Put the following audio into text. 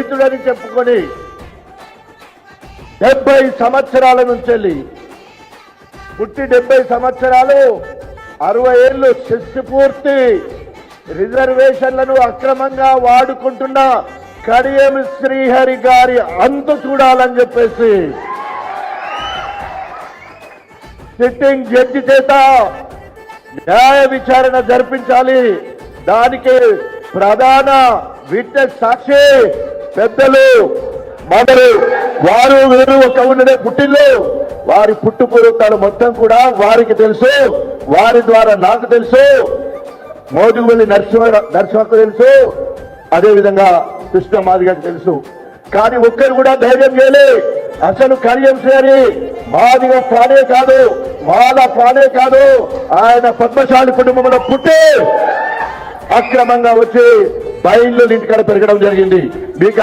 రైతుడని చెప్పుకొని 70 సంవత్సరాల నుంచి పుట్టి 70 సంవత్సరాలు 60 ఏళ్ళు శిస్తు పూర్తి రిజర్వేషన్లను అక్రమంగా వాడుకుంటున్న కడియం శ్రీహరి గారి అంతు చూడాలని చెప్పేసి సిట్టింగ్ జడ్జి చేత న్యాయ విచారణ జరిపించాలి. దానికి ప్రధాన విట్నెస్ సాక్షి పెద్దలు మనరు వారు వీరు ఒక ఉన్నదే పుట్టిల్లు వారి పుట్టుపూర్వతాలు మొత్తం కూడా వారికి తెలుసు. వారి ద్వారా నాకు తెలుసు, మోదుగువెల్లి నరసింహకు తెలుసు, అదేవిధంగా కృష్ణ మాదిగకు తెలుసు. కానీ ఒక్కరు కూడా ధైర్యం చేయలే. అసలు కడియం శ్రీహరి మాదిగ ప్రాణే కాదు, మాల ప్రాణే కాదు, ఆయన పద్మశాలి కుటుంబంలో పుట్టి అక్రమంగా వచ్చి బయళ్ళు ఇంటికాడ పెరగడం జరిగింది. మీకు